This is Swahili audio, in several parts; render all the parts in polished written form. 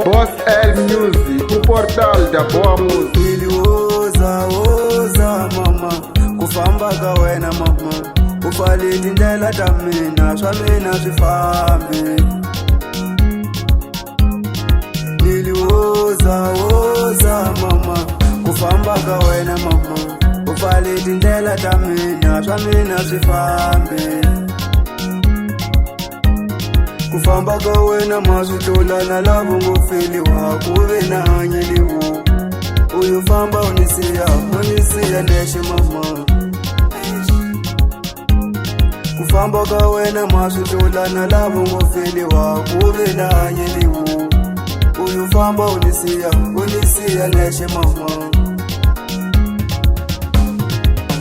Boss L Music, o portal da boa música. Oza mama, kufamba ka wena mama, ufale tindlela ta mina, swa mina swi fambi. Oza mama, kufamba ka wena mama, ufale tindlela ta mina, swa mina swi fambi. Kufamba ka wena maswitola na lavo ngofeliwa kuve na hanyeliwo. Uyu famba unisiya neshe mama. Kufamba ka wena maswitola na lavo ngofeliwa kuve na hanyeliwo. Uyu famba unisiya neshe mama.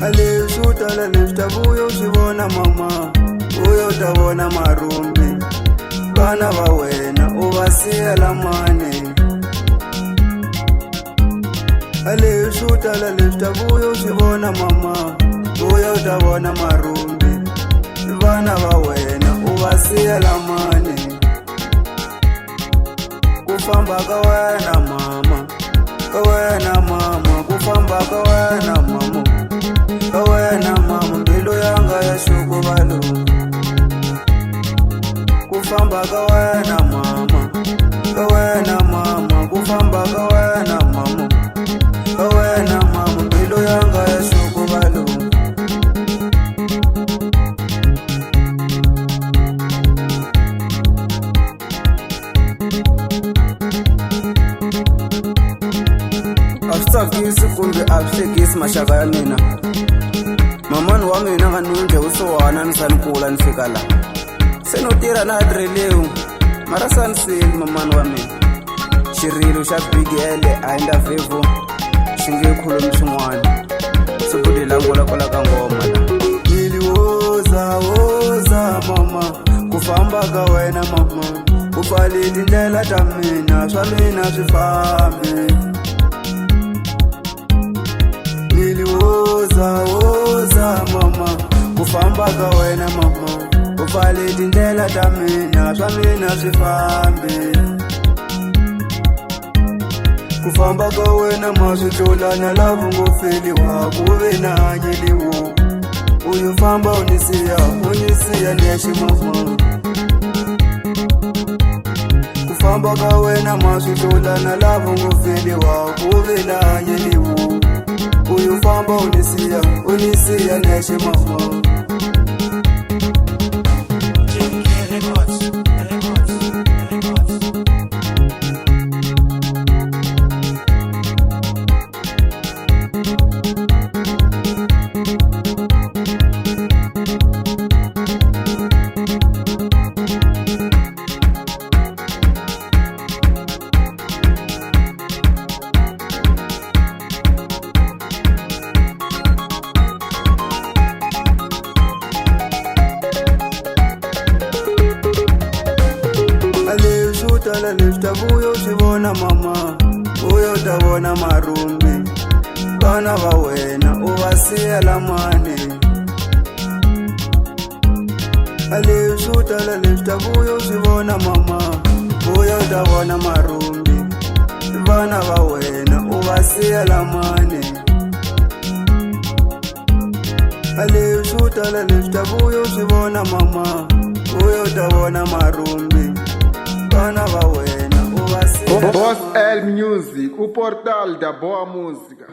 Ale shutala lefta buyo shivona mama. Uyo utavona marumbi. Bana va wena uvasiya lamane. Ale shutala lefta buyo usivona mama. Uyo utavona marumbi. Bana va wena uvasiya lamane. Kufamba ka wena mama, ka wena mama, kufamba ka wena mama, ka wena mama, mbilu yanga ya shukuvalo. Kufamba ka wena mama, ka wena mama, kufamba ka wena mama, ka wena mama, mbilu yanga ya shukuvalo. Asitsakisi kumbe avuhlekisi maxaka ya mina. Mamani wa mina nga nundle usowana ni sanikula ni fika la. Se no tirha na adrelewu mara saniseli mamani wa mina. Xirilo xa bigele a endla vevo xi nge khulumi swin'wana. Sibudi langula kwala ka ngoma la. Oza mama, kufamba ka wena mama, ufale tindlela ta mina, swa mina swi fambi. Oza mama, kufamba ka wena mama, ufale tindlela ta mina, swa mina swi fambi. Kufamba ka wena maswitola na lavo ngofeliwa kuve na hanyeliwo. Uyu famba unisiya neshe mama. Kufamba ka wena maswitola na lavo ngofeliwa kuve na hanyeliwo. Uyu famba unisiya neshe mama. Shutala lefta buyo usivona mama, uyo utavona marumbi. Bana va wena uvasiya lamane. Ale shutala lefta buyo usivona mama, uyo utavona marumbi. Bana va wena uvasiya lamane. Ale shutala lefta buyo usivona mama, uyo utavona marumbi. Bana va wena uvasiya. Boss L Music, o portal da boa música.